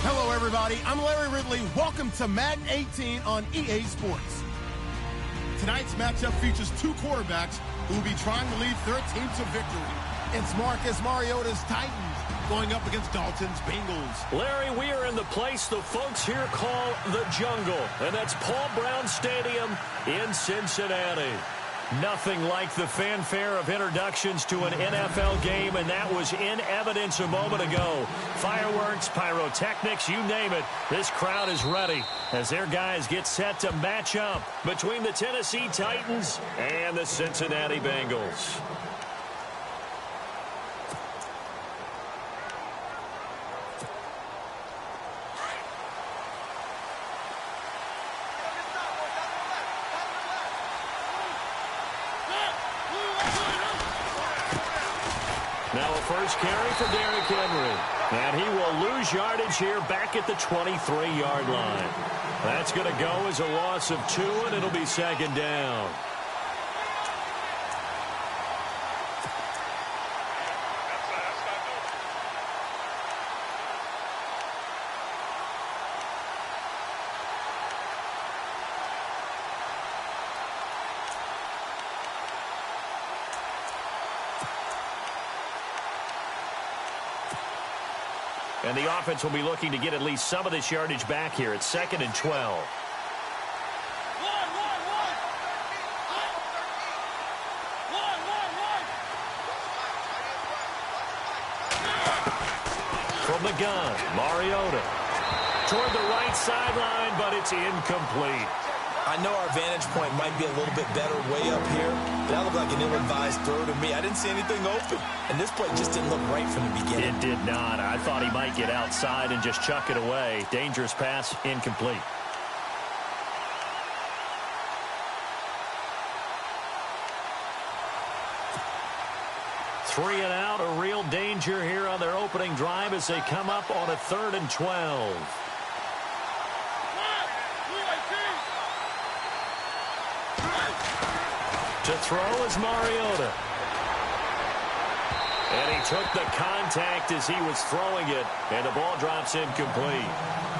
Hello, everybody. I'm Larry Ridley. Welcome to Madden 18 on EA Sports. Tonight's matchup features two quarterbacks who will be trying to lead their team to victory. It's Marcus Mariota's Titans going up against Dalton's Bengals. Larry, we are in the place the folks here call the jungle, and that's Paul Brown Stadium in Cincinnati. Nothing like the fanfare of introductions to an NFL game, and that was in evidence a moment ago. Fireworks, pyrotechnics, you name it. This crowd is ready as their guys get set to match up between the Tennessee Titans and the Cincinnati Bengals. Now a first carry for Derrick Henry. And he will lose yardage here back at the 23-yard line. That's going to go as a loss of 2, and it'll be second down. And the offense will be looking to get at least some of this yardage back here. It's 2nd and 12. From the gun, Mariota. Toward the right sideline, but it's incomplete. I know our vantage point might be a little bit better way up here, but that looked like an ill-advised throw to me. I didn't see anything open, and this play just didn't look right from the beginning. It did not. I thought he might get outside and just chuck it away. Dangerous pass, incomplete. Three and out, a real danger here on their opening drive as they come up on a 3rd and 12. To throw is Mariota. And he took the contact as he was throwing it, and the ball drops incomplete.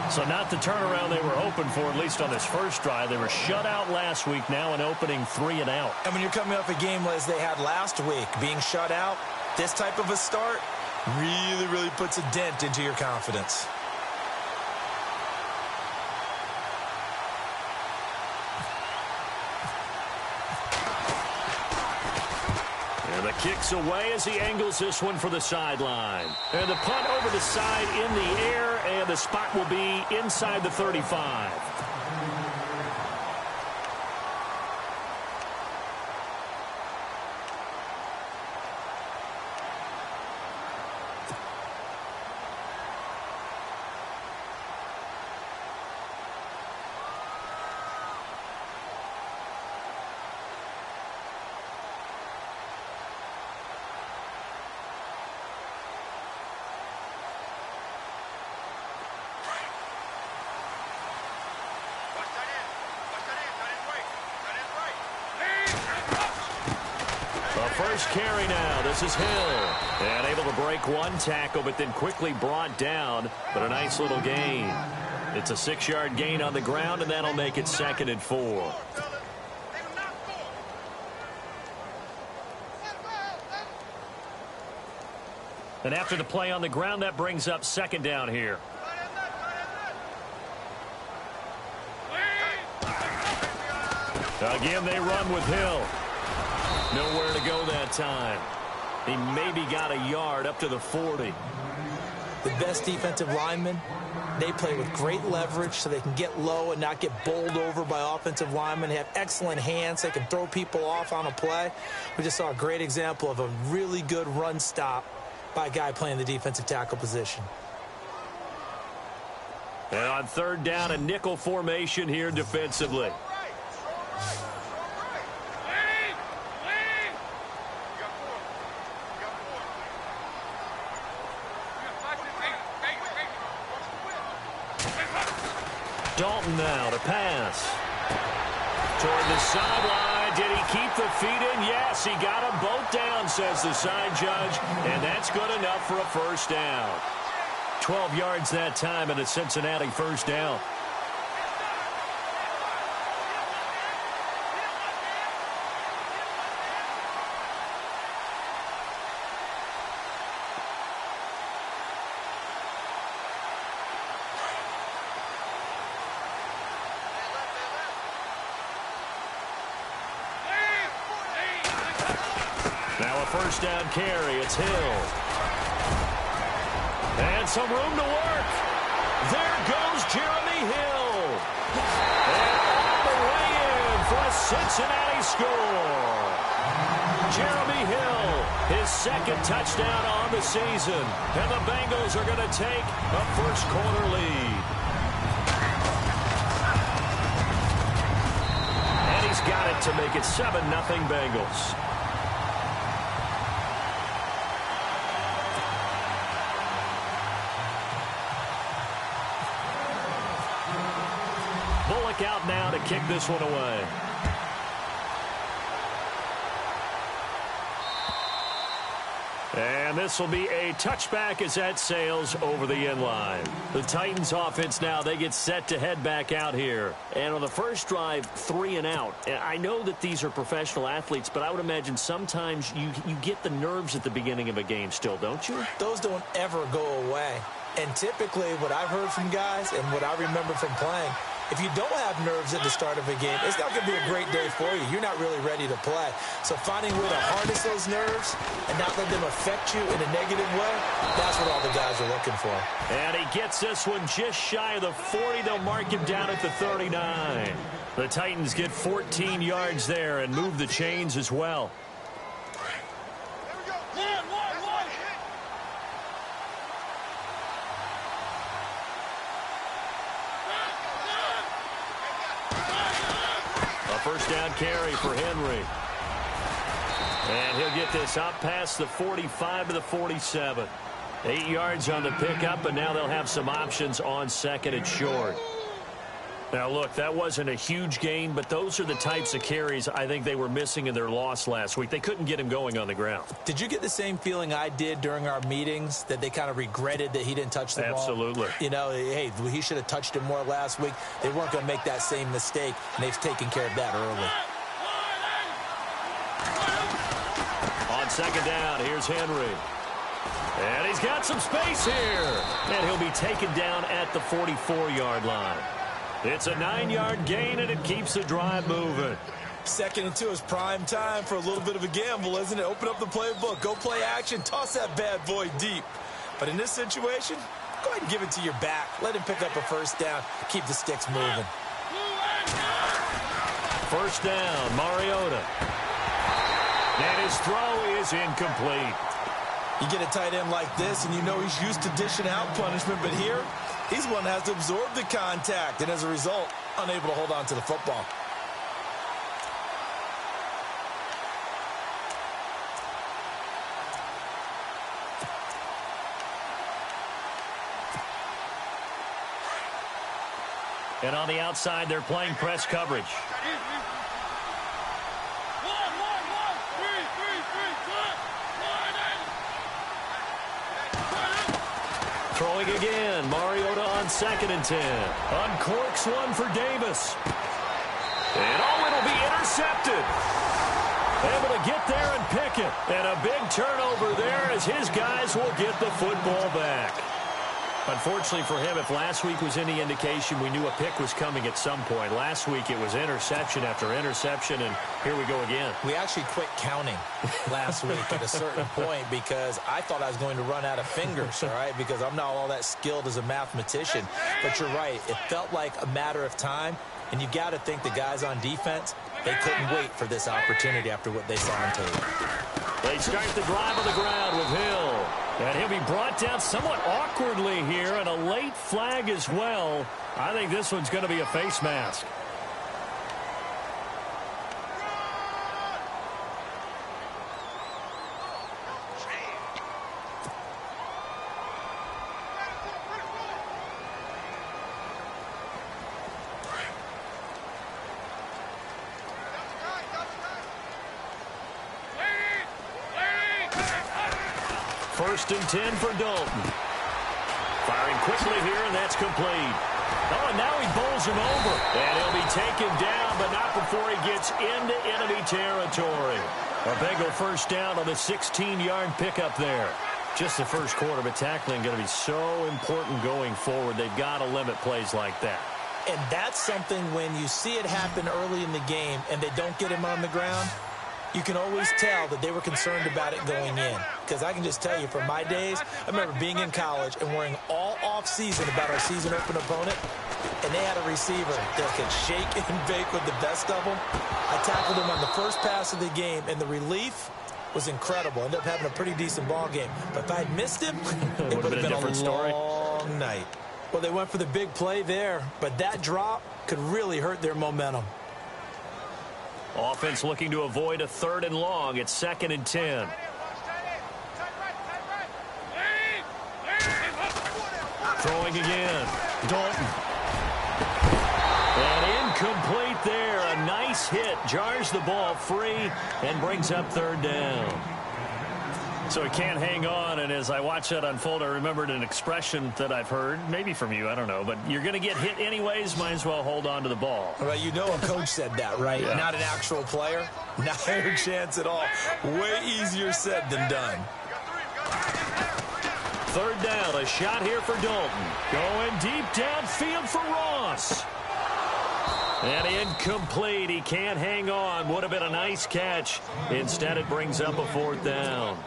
So not the turnaround they were hoping for, at least on this first drive. They were shut out last week, now an opening 3 and out. And when you're coming off a game as they had last week, being shut out, this type of a start really puts a dent into your confidence. The kick's away as he angles this one for the sideline. And the punt over the side in the air, and the spot will be inside the 35. First carry now. This is Hill. And able to break one tackle, but then quickly brought down. But a nice little gain. It's a 6-yard gain on the ground, and that'll make it 2nd and 4. And after the play on the ground, that brings up 2nd down here. Again, they run with Hill. Nowhere to go that time. He maybe got a yard up to the 40. The best defensive linemen, they play with great leverage so they can get low and not get bowled over by offensive linemen. They have excellent hands. They can throw people off on a play. We just saw a great example of a really good run stop by a guy playing the defensive tackle position. And on 3rd down, a nickel formation here defensively. Dalton now to pass. Toward the sideline. Did he keep the feet in? Yes, he got them both down, says the side judge. And that's good enough for a first down. 12 yards that time and a Cincinnati first down. Now a first down carry. It's Hill. And some room to work. There goes Jeremy Hill. And all the way in for a Cincinnati score. Jeremy Hill, his second touchdown on the season. And the Bengals are going to take a first quarter lead. And he's got it to make it 7-0 Bengals. Bullock out now to kick this one away. And this will be a touchback as that sails over the end line. The Titans offense now, they get set to head back out here. And on the first drive, 3 and out. I know that these are professional athletes, but I would imagine sometimes you get the nerves at the beginning of a game still, don't you? Those don't ever go away. And typically what I've heard from guys and what I remember from playing, if you don't have nerves at the start of a game, it's not going to be a great day for you. You're not really ready to play. So finding a way to harness those nerves and not let them affect you in a negative way, that's what all the guys are looking for. And he gets this one just shy of the 40. They'll mark him down at the 39. The Titans get 14 yards there and move the chains as well. First down carry for Henry. And he'll get this up past the 45 to the 47. 8 yards on the pickup, and now they'll have some options on second and short. Now, look, that wasn't a huge gain, but those are the types of carries I think they were missing in their loss last week. They couldn't get him going on the ground. Did you get the same feeling I did during our meetings, that they kind of regretted that he didn't touch the ball? Absolutely. You know, hey, he should have touched it more last week. They weren't going to make that same mistake, and they've taken care of that early. On second down, here's Henry. And he's got some space here. And he'll be taken down at the 44-yard line. It's a 9-yard gain, and it keeps the drive moving. 2nd and 2 is prime time for a little bit of a gamble, isn't it? Open up the playbook, go play action, toss that bad boy deep. But in this situation, go ahead and give it to your back. Let him pick up a first down. Keep the sticks moving. First down, Mariota. And his throw is incomplete. You get a tight end like this, and you know he's used to dishing out punishment, but here, he's one that has to absorb the contact, and as a result, unable to hold on to the football. And on the outside, they're playing press coverage. Throwing again, Mariota on 2nd and 10. Uncorks one for Davis. And it'll be intercepted. Able to get there and pick it. And a big turnover there as his guys will get the football back. Unfortunately for him, if last week was any indication, we knew a pick was coming at some point. Last week it was interception after interception, and here we go again. We actually quit counting last week at a certain point because I thought I was going to run out of fingers, all right, because I'm not all that skilled as a mathematician. But you're right. It felt like a matter of time, and you got to think the guys on defense, they couldn't wait for this opportunity after what they saw on tape. They start the drive on the ground with Hill. And he'll be brought down somewhat awkwardly here, and a late flag as well. I think this one's going to be a face mask. First and 10 for Dalton. quickly here, and that's complete. Oh, and now he bowls him over. And he'll be taken down, but not before he gets into enemy territory. A Bengal first down on the 16-yard pickup there. Just the first quarter, but tackling going to be so important going forward. They've got to limit plays like that. And that's something when you see it happen early in the game and they don't get him on the ground, you can always tell that they were concerned about it going in. Because I can just tell you, from my days, I remember being in college and worrying all off-season about our season open opponent, and they had a receiver that could shake and bake with the best of them. I tackled him on the first pass of the game, and the relief was incredible. Ended up having a pretty decent ball game. But if I had missed him, it would have been a long night. Well, they went for the big play there, but that drop could really hurt their momentum. Offense looking to avoid a 3rd and long. It's 2nd and 10. Throwing again. Dalton. And incomplete there. A nice hit. Jars the ball free and brings up 3rd down. So he can't hang on, and as I watch that unfold, I remembered an expression that I've heard, maybe from you, I don't know, but you're going to get hit anyways, might as well hold on to the ball. Well, you know a coach said that, right? Yeah. Not an actual player. Not a chance at all. Way easier said than done. 3rd down, a shot here for Dalton. Going deep downfield for Ross. And incomplete. He can't hang on. Would have been a nice catch. Instead, it brings up a 4th down.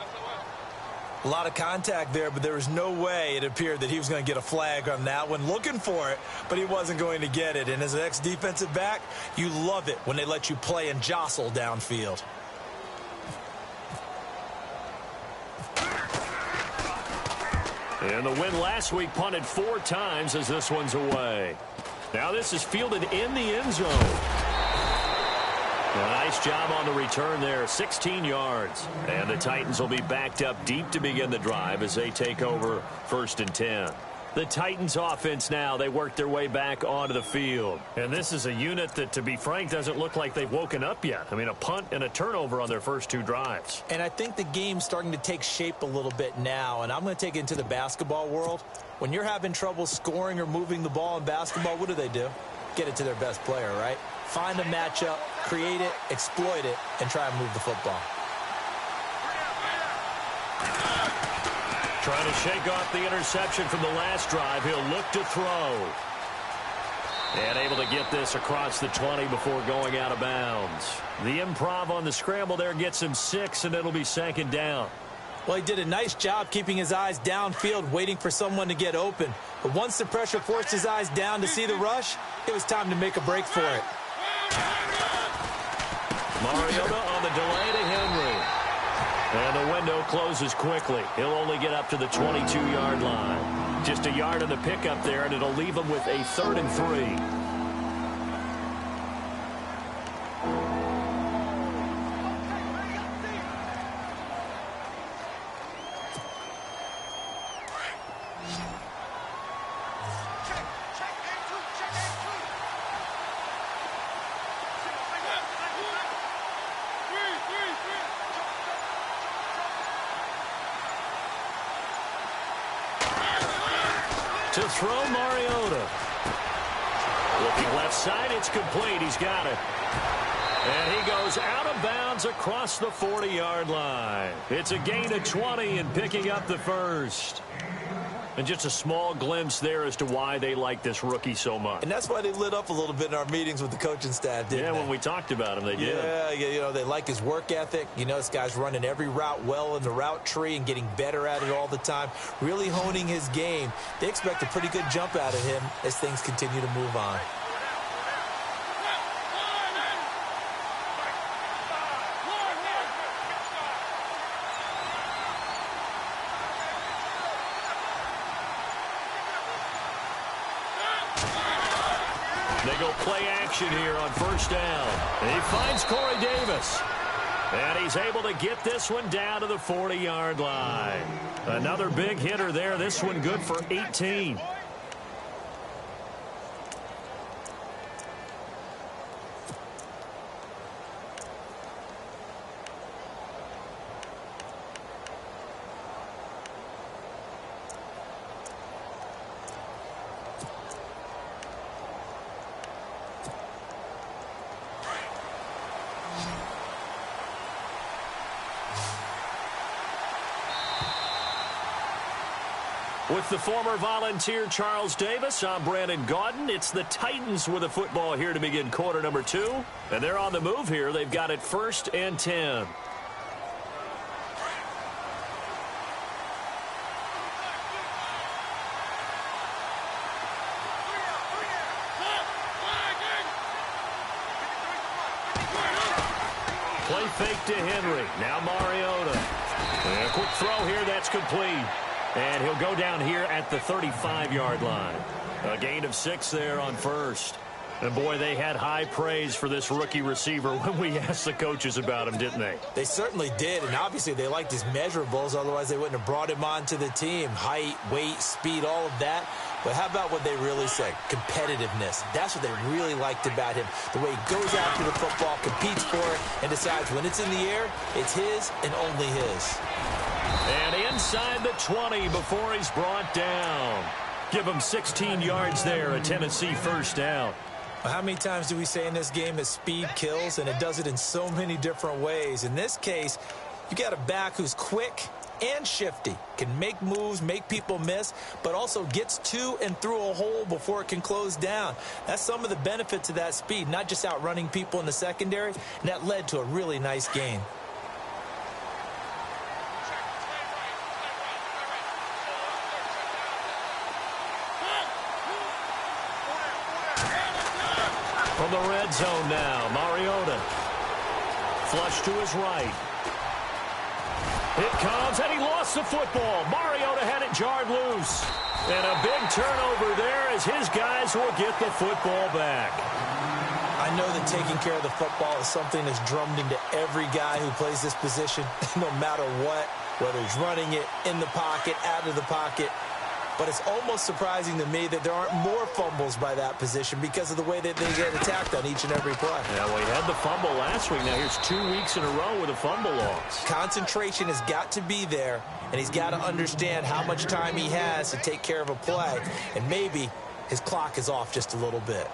A lot of contact there, but there was no way it appeared that he was going to get a flag on that one. Looking for it, but he wasn't going to get it. And as an ex-defensive back, you love it when they let you play and jostle downfield. And the win last week punted 4 times as this one's away. Now this is fielded in the end zone. A nice job on the return there, 16 yards. And the Titans will be backed up deep to begin the drive as they take over 1st and 10. The Titans offense now, they work their way back onto the field. And this is a unit that, to be frank, doesn't look like they've woken up yet. I mean, a punt and a turnover on their first 2 drives. And I think the game's starting to take shape a little bit now. And I'm going to take it into the basketball world. When you're having trouble scoring or moving the ball in basketball, what do? Get it to their best player, right? Find a matchup, create it, exploit it, and try and move the football. Trying to shake off the interception from the last drive. He'll look to throw. And able to get this across the 20 before going out of bounds. The improv on the scramble there gets him 6, and it'll be 2nd down. Well, he did a nice job keeping his eyes downfield, waiting for someone to get open. But once the pressure forced his eyes down to see the rush, it was time to make a break for it. Mariota on the delay to Henry. And the window closes quickly. He'll only get up to the 22-yard line. Just a yard on the pickup there, and it'll leave him with a 3rd and 3. To throw, Mariota. Looking left side, it's complete. He's got it. And he goes out of bounds across the 40-yard line. It's a gain of 20 and picking up the 1st. And just a small glimpse there as to why they like this rookie so much. And that's why they lit up a little bit in our meetings with the coaching staff, didn't they? Yeah, when we talked about him, they did. Yeah, you know, they like his work ethic. You know, this guy's running every route well in the route tree and getting better at it all the time, really honing his game. They expect a pretty good jump out of him as things continue to move on. They go play action here on 1st down. And he finds Corey Davis. And he's able to get this one down to the 40-yard line. Another big hitter there. This one good for 18. With the former Volunteer Charles Davis, I'm Brandon Gaudin. It's the Titans with the football here to begin quarter number 2. And they're on the move here. They've got it 1st and 10. Play fake to Henry. Now Mariota. And a quick throw here. That's complete. And he'll go down here at the 35-yard line. A gain of 6 there on 1st. And, boy, they had high praise for this rookie receiver when we asked the coaches about him, didn't they? They certainly did, and obviously they liked his measurables. Otherwise, they wouldn't have brought him onto the team. Height, weight, speed, all of that. But how about what they really said? Competitiveness. That's what they really liked about him. The way he goes after the football, competes for it, and decides when it's in the air, it's his and only his. And inside the 20 before he's brought down. Give him 16 yards there, a Tennessee first down. Well, how many times do we say in this game that speed kills, and it does it in so many different ways? In this case, you got a back who's quick and shifty, can make moves, make people miss, but also gets to and through a hole before it can close down. That's some of the benefits of that speed, not just outrunning people in the secondary, and that led to a really nice gain. From the red zone now, Mariota. Flush to his right. It comes, and he lost the football. Mariota had it jarred loose. And a big turnover there as his guys will get the football back. I know that taking care of the football is something that's drummed into every guy who plays this position, no matter what, whether he's running it, in the pocket, out of the pocket. But it's almost surprising to me that there aren't more fumbles by that position because of the way that they get attacked on each and every play. Yeah, well, he had the fumble last week. Now here's 2 weeks in a row with a fumble loss. Concentration has got to be there, and he's got to understand how much time he has to take care of a play. And maybe his clock is off just a little bit.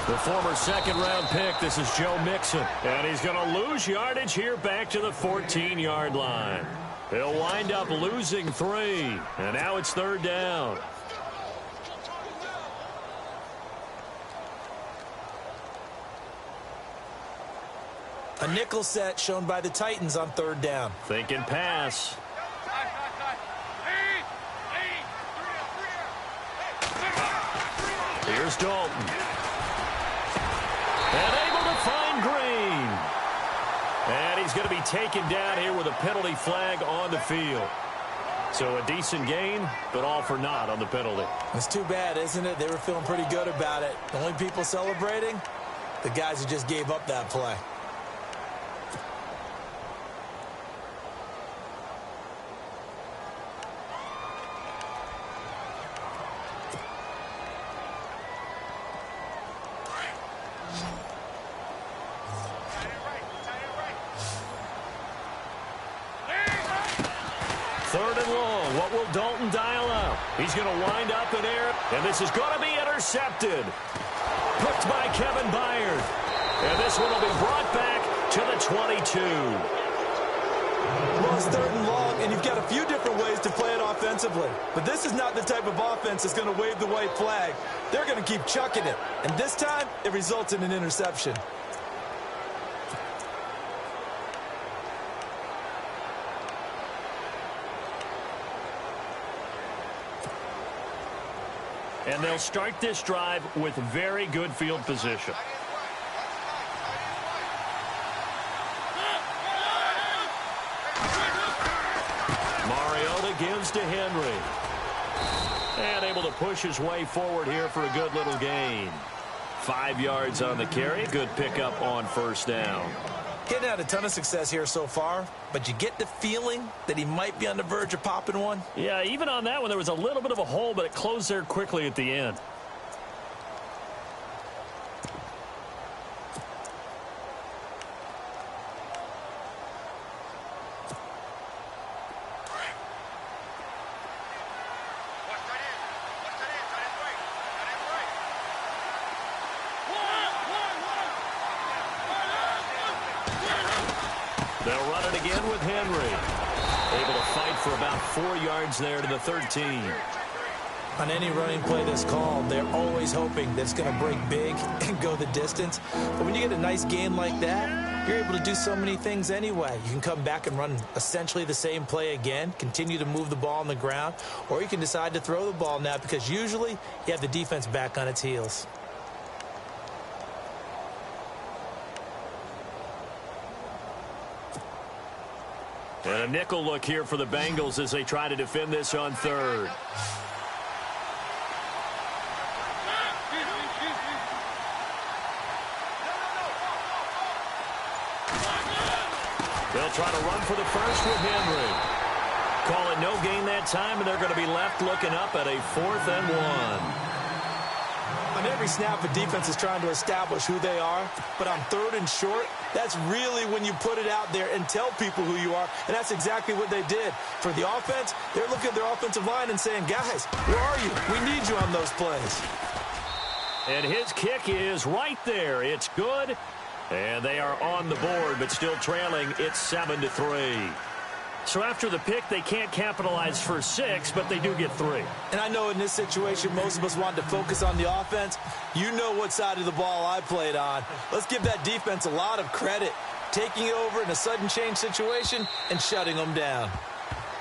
The former second-round pick, this is Joe Mixon. And he's going to lose yardage here back to the 14-yard line. He'll wind up losing 3. And now it's 3rd down. A nickel set shown by the Titans on 3rd down. Thinking pass. Here's Dalton. And able to find Green. And he's going to be taken down here with a penalty flag on the field. So a decent gain, but all for naught on the penalty. It's too bad, isn't it? They were feeling pretty good about it. The only people celebrating, the guys who just gave up that play. Third and long. What will Dalton dial up? He's going to wind up in air, and this is going to be intercepted. Picked by Kevin Byard. And this one will be brought back to the 22. Well, it's 3rd and long, and you've got a few different ways to play it offensively. But this is not the type of offense that's going to wave the white flag. They're going to keep chucking it. And this time, it results in an interception. And they'll start this drive with very good field position. Mariota gives to Henry. And able to push his way forward here for a good little gain. 5 yards on the carry. Good pickup on 1st down. He hasn't had a ton of success here so far, but you get the feeling that he might be on the verge of popping one. Yeah, even on that one, there was a little bit of a hole, but it closed there quickly at the end. They'll run it again with Henry. Able to fight for about 4 yards there to the 13. On any running play that's called, they're always hoping that it's going to break big and go the distance. But when you get a nice gain like that, you're able to do so many things anyway. You can come back and run essentially the same play again, continue to move the ball on the ground, or you can decide to throw the ball now because usually you have the defense back on its heels. And a nickel look here for the Bengals as they try to defend this on third. They'll try to run for the first with Henry. Call it no gain that time, and they're going to be left looking up at a 4th and 1. On every snap, a defense is trying to establish who they are, but on 3rd and short, that's really when you put it out there and tell people who you are, and that's exactly what they did. For the offense, they're looking at their offensive line and saying, guys, where are you? We need you on those plays. And his kick is right there. It's good, and they are on the board, but still trailing. It's 7-3. So after the pick, they can't capitalize for 6, but they do get 3. And I know in this situation, most of us want to focus on the offense. You know what side of the ball I played on. Let's give that defense a lot of credit, taking it over in a sudden change situation and shutting them down.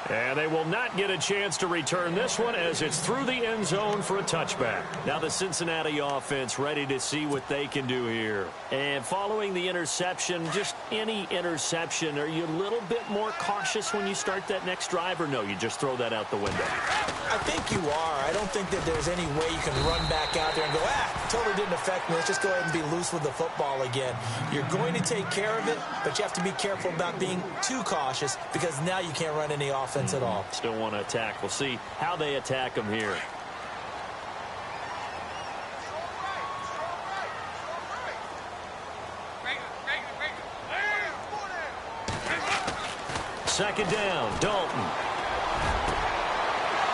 And they will not get a chance to return this one as it's through the end zone for a touchback. Now the Cincinnati offense ready to see what they can do here. And following the interception, just any interception, are you a little bit more cautious when you start that next drive, or no, you just throw that out the window? I think you are. I don't think that there's any way you can run back out there and go, totally didn't affect me. Let's just go ahead and be loose with the football again. You're going to take care of it, but you have to be careful about being too cautious because now you can't run any offense at all. Still want to attack. We'll see how they attack them here. Second down, Dalton.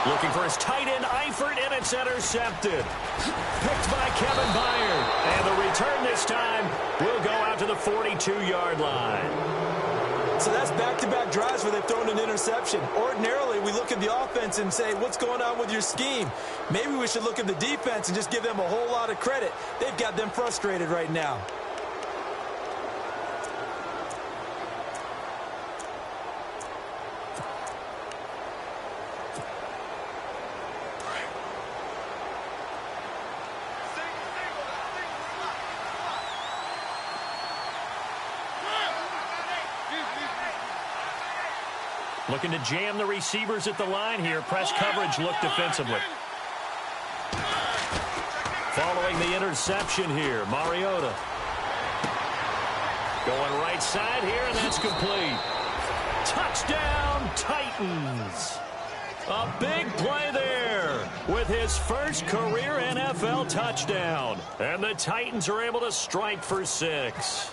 Looking for his tight end, Eifert, and it's intercepted. Picked by Kevin Byard. And the return this time will go out to the 42-yard line. So that's back-to-back drives where they've thrown an interception. Ordinarily, we look at the offense and say, what's going on with your scheme? Maybe we should look at the defense and just give them a whole lot of credit. They've got them frustrated right now. Looking to jam the receivers at the line here. Press coverage look defensively. Following the interception here, Mariota. Going right side here, and that's complete. Touchdown, Titans. A big play there with his first career NFL touchdown. And the Titans are able to strike for 6.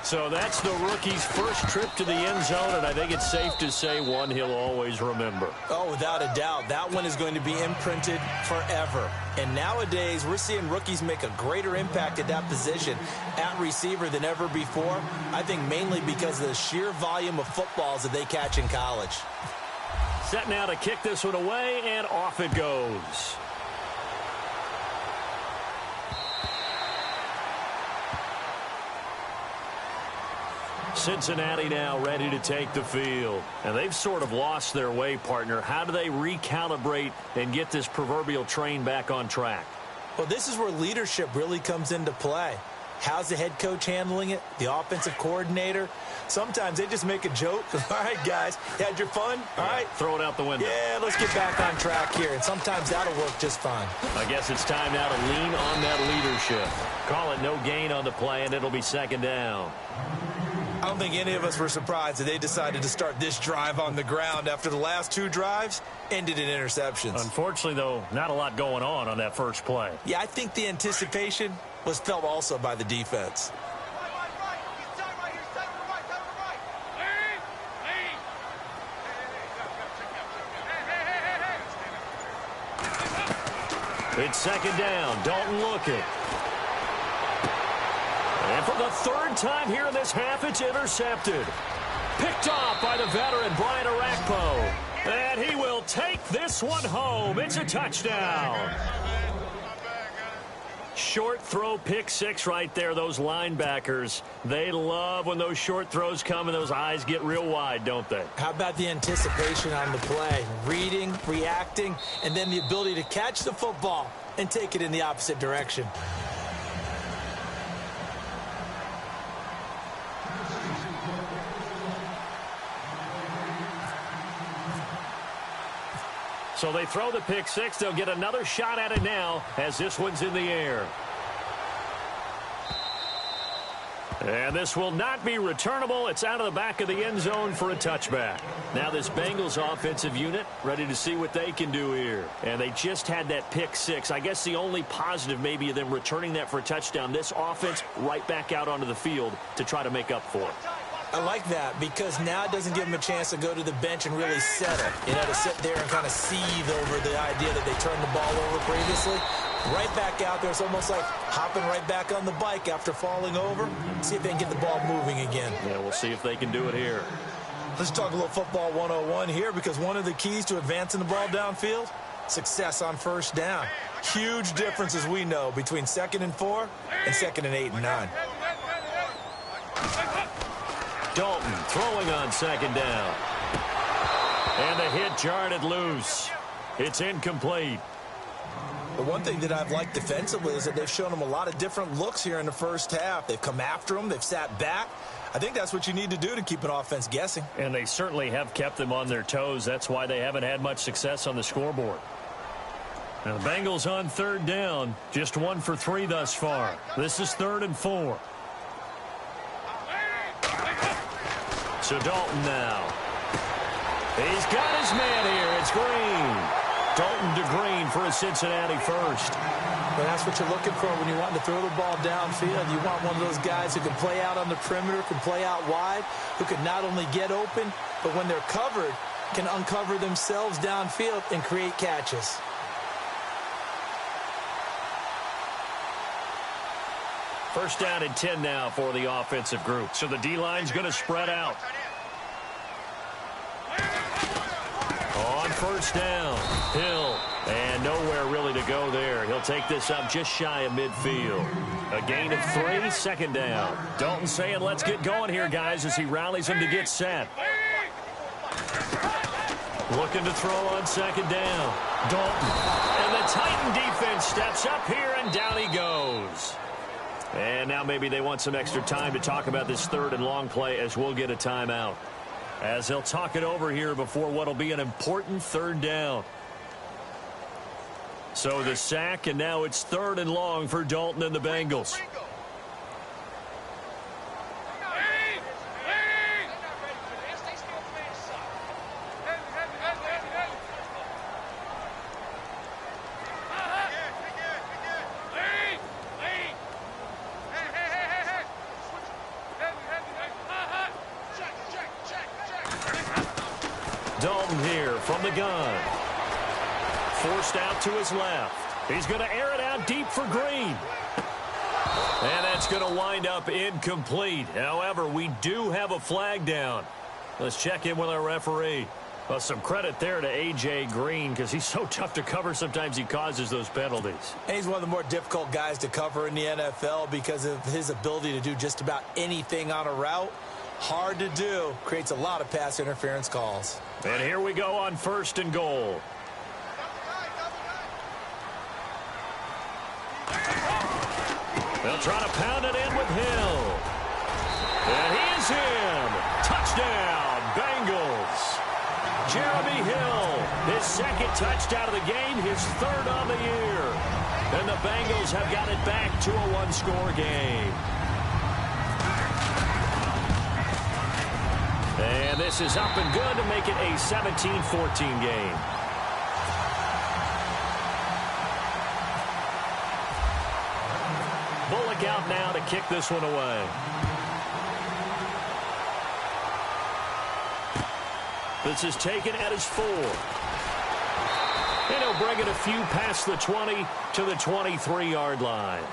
So that's the rookie's first trip to the end zone, and I think it's safe to say one he'll always remember. Oh, without a doubt. That one is going to be imprinted forever. And nowadays, we're seeing rookies make a greater impact at that position at receiver than ever before. I think mainly because of the sheer volume of footballs that they catch in college. Set now to kick this one away, and off it goes. Cincinnati now ready to take the field. And they've sort of lost their way, partner. How do they recalibrate and get this proverbial train back on track? Well, this is where leadership really comes into play. How's the head coach handling it? The offensive coordinator? Sometimes they just make a joke. All right, guys, you had your fun? All right. Throw it out the window. Yeah, let's get back on track here. And sometimes that'll work just fine. I guess it's time now to lean on that leadership. Call it no gain on the play, and it'll be second down. I don't think any of us were surprised that they decided to start this drive on the ground after the last 2 drives ended in interceptions. Unfortunately, though, not a lot going on that first play. Yeah, I think the anticipation was felt also by the defense. It's second down. Dalton looking. And for the 3rd time here in this half, it's intercepted. Picked off by the veteran, Brian Arakpo. And he will take this one home. It's a touchdown. Short throw, pick 6 right there. Those linebackers, they love when those short throws come and those eyes get real wide, don't they? How about the anticipation on the play? Reading, reacting, and then the ability to catch the football and take it in the opposite direction. So they throw the pick 6. They'll get another shot at it now as this one's in the air. And this will not be returnable. It's out of the back of the end zone for a touchback. Now this Bengals offensive unit ready to see what they can do here. And they just had that pick 6. I guess the only positive maybe of them returning that for a touchdown. This offense right back out onto the field to try to make up for it. I like that because now it doesn't give them a chance to go to the bench and really settle. You know, to sit there and kind of seethe over the idea that they turned the ball over previously. Right back out there. It's almost like hopping right back on the bike after falling over. See if they can get the ball moving again. Yeah, we'll see if they can do it here. Let's talk a little football 101 here because one of the keys to advancing the ball downfield, success on first down. Huge difference, as we know, between 2nd and 4 and 2nd and 8 and 9. Dalton throwing on 2nd down. And the hit jarred it loose. It's incomplete. The one thing that I've liked defensively is that they've shown them a lot of different looks here in the first half. They've come after them. They've sat back. I think that's what you need to do to keep an offense guessing. And they certainly have kept them on their toes. That's why they haven't had much success on the scoreboard. Now the Bengals on 3rd down. Just 1 for 3 thus far. This is 3rd and 4. So Dalton now. He's got his man here. It's Green. Dalton to Green for a Cincinnati first. Well, that's what you're looking for when you want to throw the ball downfield. You want one of those guys who can play out on the perimeter, can play out wide, who can not only get open, but when they're covered, can uncover themselves downfield and create catches. First down and 10 now for the offensive group. So the D-line's going to spread out. On first down, Hill, and nowhere really to go there. He'll take this up just shy of midfield. A gain of 3, 2nd down. Dalton saying, let's get going here, guys, as he rallies him to get set. Looking to throw on 2nd down. Dalton. And the Titan defense steps up here, and down he goes. And now maybe they want some extra time to talk about this 3rd and long play as we'll get a timeout. As he'll talk it over here before what will be an important 3rd down. So the sack, and now it's 3rd and long for Dalton and the Bengals. Dalton here from the gun. Forced out to his left. He's going to air it out deep for Green. And that's going to wind up incomplete. However, we do have a flag down. Let's check in with our referee. Well, some credit there to A.J. Green because he's so tough to cover. Sometimes he causes those penalties. And he's one of the more difficult guys to cover in the NFL because of his ability to do just about anything on a route. Hard to do. Creates a lot of pass interference calls. And here we go on 1st and goal. They'll try to pound it in with Hill. And he is in. Touchdown, Bengals. Jeremy Hill, his 2nd touchdown of the game, his 3rd on the year. And the Bengals have got it back to a 1-score game. this is up and good to make it a 17-14 game. Bullock out now to kick this one away. This is taken at his 4. And he'll bring it a few past the 20 to the 23-yard line.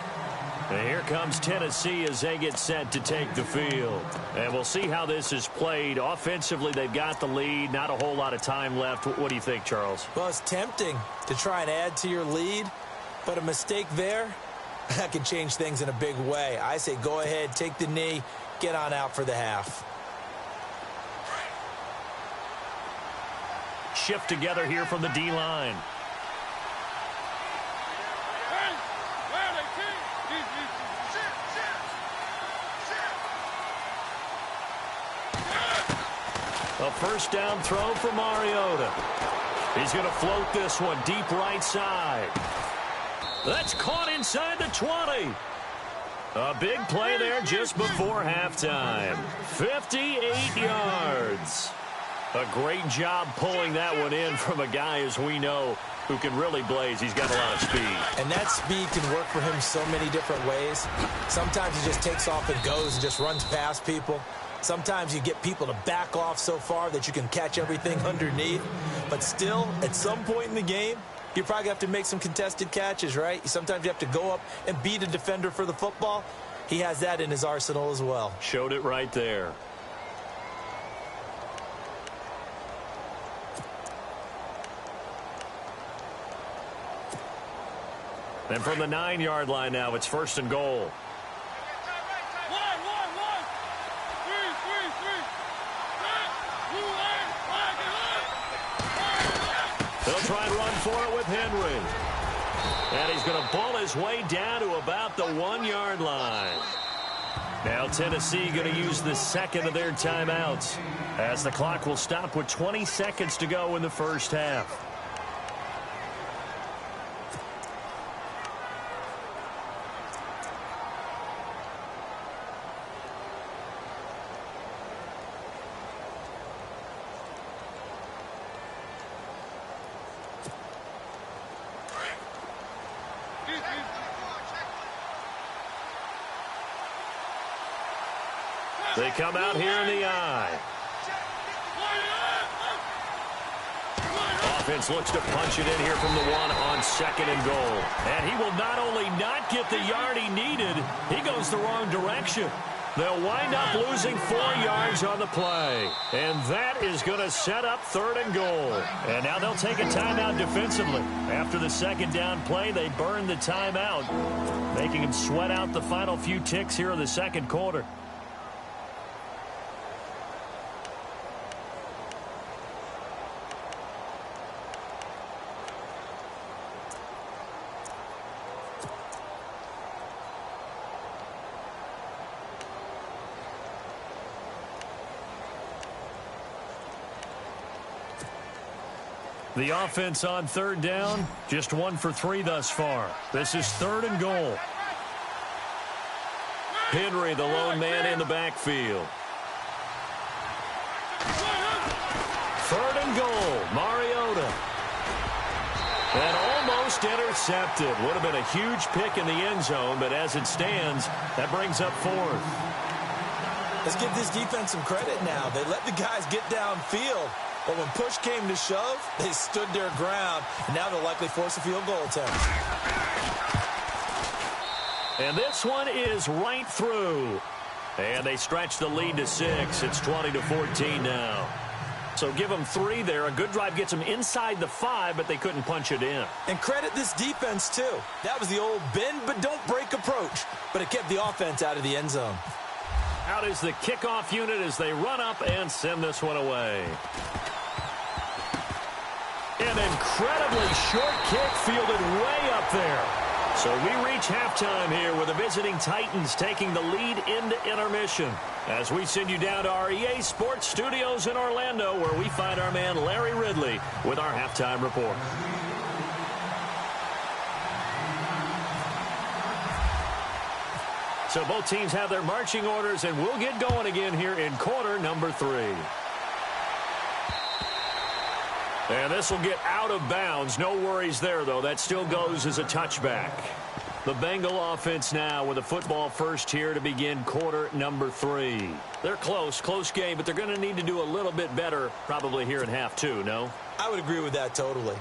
And here comes Tennessee as they get set to take the field. And we'll see how this is played. Offensively, they've got the lead. Not a whole lot of time left. What do you think, Charles? Well, it's tempting to try and add to your lead, but a mistake there, that can change things in a big way. I say go ahead, take the knee, get on out for the half. Shift together here from the D-line. A first down throw for Mariota. He's going to float this one deep right side. That's caught inside the 20. A big play there just before halftime. 58 yards. A great job pulling that one in from a guy, as we know, who can really blaze. He's got a lot of speed. And that speed can work for him so many different ways. Sometimes he just takes off and goes and just runs past people. Sometimes you get people to back off so far that you can catch everything underneath. But still, at some point in the game, you probably have to make some contested catches, right? Sometimes you have to go up and beat a defender for the football. He has that in his arsenal as well. Showed it right there. And from the 9-yard line now, it's first and goal. They'll try and run for it with Henry. And he's going to ball his way down to about the 1-yard line. Now Tennessee going to use the second of their timeouts, as the clock will stop with 20 seconds to go in the first half. They come out here in the eye. Offense looks to punch it in here from the 1 on second and goal. And he will not only not get the yard he needed, he goes the wrong direction. They'll wind up losing 4 yards on the play. And that is going to set up third and goal. And now they'll take a timeout defensively. After the second down play, they burn the timeout, making them sweat out the final few ticks here in the second quarter. The offense on third down, just 1 for 3 thus far. This is third and goal. Henry, the lone man in the backfield. Third and goal, Mariota. And almost intercepted. Would have been a huge pick in the end zone, but as it stands, that brings up 4th. Let's give this defense some credit now. They let the guys get downfield. But when push came to shove, they stood their ground, and now they'll likely force a field goal attempt. And this one is right through. And they stretch the lead to 6. It's 20-14 now. So give them 3 there. A good drive gets them inside the 5, but they couldn't punch it in. And credit this defense, too. That was the old bend but don't break approach, but it kept the offense out of the end zone. Out is the kickoff unit as they run up and send this one away. An incredibly short kick fielded way up there. So we reach halftime here with the visiting Titans taking the lead into intermission. As we send you down to our EA Sports Studios in Orlando, where we find our man Larry Ridley with our halftime report. So both teams have their marching orders, and we'll get going again here in quarter number 3. And this will get out of bounds. No worries there, though. That still goes as a touchback. The Bengal offense now with a football first here to begin quarter number 3. They're close game, but they're going to need to do a little bit better probably here in half 2, no? I would agree with that totally.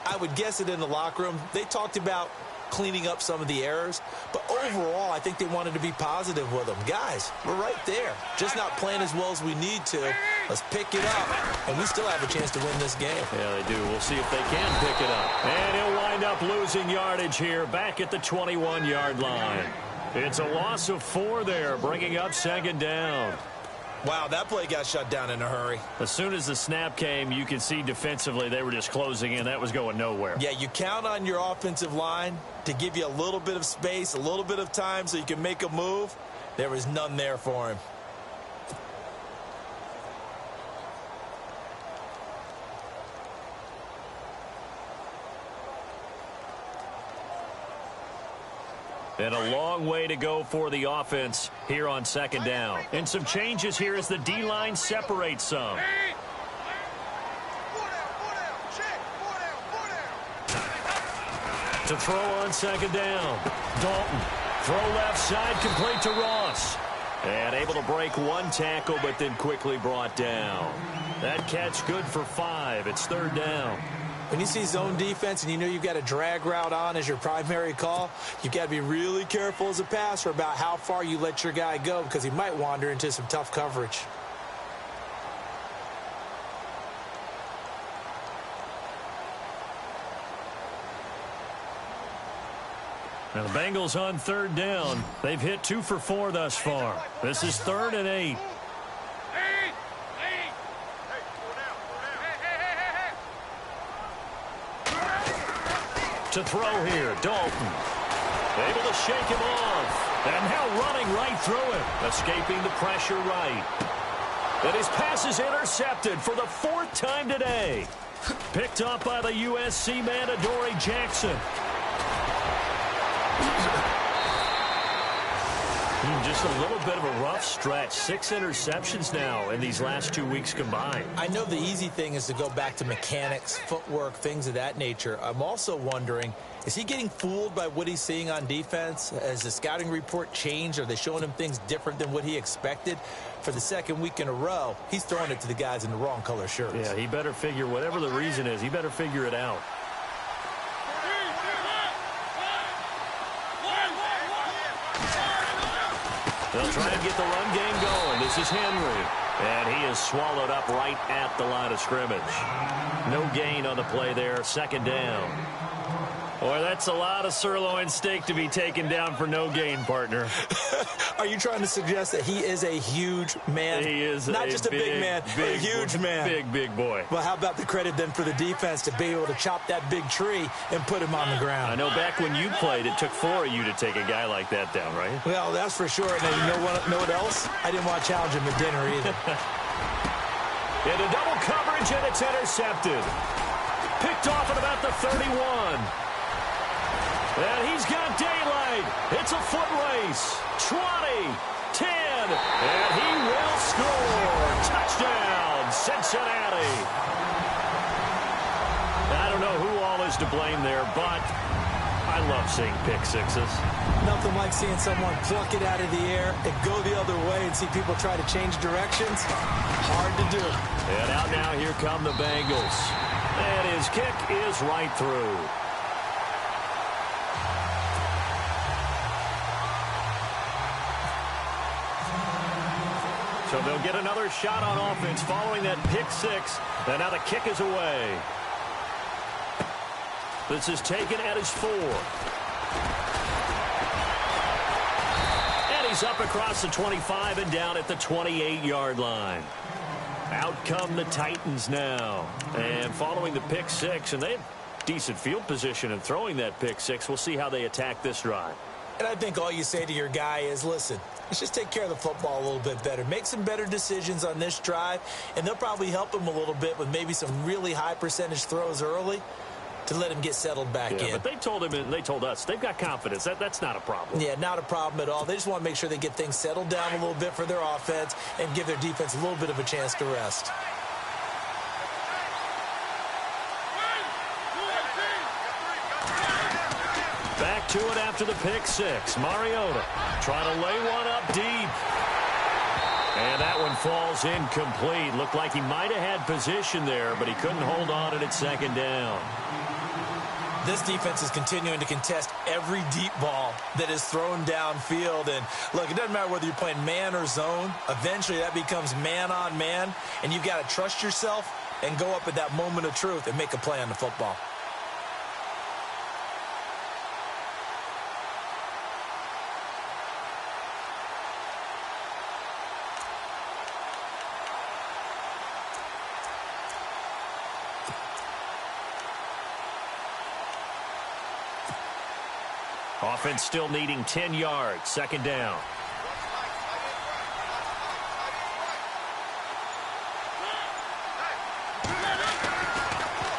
I would guess it in the locker room. They talked about cleaning up some of the errors, but overall, I think they wanted to be positive with them. Guys, we're right there. Just not playing as well as we need to. Let's pick it up, and we still have a chance to win this game. Yeah, they do. We'll see if they can pick it up. And he'll wind up losing yardage here back at the 21-yard line. It's a loss of 4 there, bringing up second down. Wow, that play got shut down in a hurry. As soon as the snap came, you could see defensively they were just closing in. That was going nowhere. Yeah, you count on your offensive line to give you a little bit of space, a little bit of time so you can make a move. There was none there for him. And a long way to go for the offense here on second down. And some changes here as the D-line separates some. To throw on second down. Dalton. Throw left side, complete to Ross. And able to break one tackle, but then quickly brought down. That catch good for 5. It's third down. When you see zone defense and you know you've got a drag route on as your primary call, you've got to be really careful as a passer about how far you let your guy go because he might wander into some tough coverage. Now the Bengals on third down. They've hit 2 for 4 thus far. This is 3rd and 8. To throw here, Dalton. Able to shake him off. And now running right through it. Escaping the pressure right. And his pass is intercepted for the 4th time today. Picked up by the USC man, Adoree Jackson. Just a little bit of a rough stretch. 6 interceptions now in these last 2 weeks combined. I know the easy thing is to go back to mechanics, footwork, things of that nature. I'm also wondering, is he getting fooled by what he's seeing on defense? Has the scouting report changed? Are they showing him things different than what he expected? For the 2nd week in a row, he's throwing it to the guys in the wrong color shirts. Yeah, he better figure, whatever the reason is, he better figure it out. They'll try and get the run game going. This is Henry. And he is swallowed up right at the line of scrimmage. No gain on the play there. Second down. Boy, that's a lot of sirloin steak to be taken down for no gain, partner. Are you trying to suggest that he is a huge man? He is not just a big man, but a huge man. Big boy. Well, how about the credit then for the defense to be able to chop that big tree and put him on the ground? I know back when you played, it took 4 of you to take a guy like that down, right? Well, that's for sure. And you know what else? I didn't want to challenge him at dinner either. Into double coverage, and it's intercepted. Picked off at about the 31. And he's got daylight. It's a foot race. 20, 10, and he will score. Touchdown, Cincinnati. I don't know who all is to blame there, but I love seeing pick sixes. Nothing like seeing someone pluck it out of the air and go the other way and see people try to change directions. Hard to do. And out now, here come the Bengals. And his kick is right through. So they'll get another shot on offense following that pick six. And now the kick is away. This is taken at his 4. And he's up across the 25 and down at the 28-yard line. Out come the Titans now. And following the pick six, and they have decent field position in throwing that pick six. We'll see how they attack this drive. And I think all you say to your guy is, listen, let's just take care of the football a little bit better. Make some better decisions on this drive, and they'll probably help him a little bit with maybe some really high percentage throws early to let him get settled back in. But they told him and they told us they've got confidence. That's not a problem. Yeah, not a problem at all. They just want to make sure they get things settled down a little bit for their offense and give their defense a little bit of a chance to rest. Back to it after the pick six. Mariota trying to lay one up deep. And that one falls incomplete. Looked like he might have had position there, but he couldn't hold on at second down. This defense is continuing to contest every deep ball that is thrown downfield. And, look, it doesn't matter whether you're playing man or zone. Eventually that becomes man on man, and you've got to trust yourself and go up at that moment of truth and make a play on the football. Offense still needing 10 yards. Second down.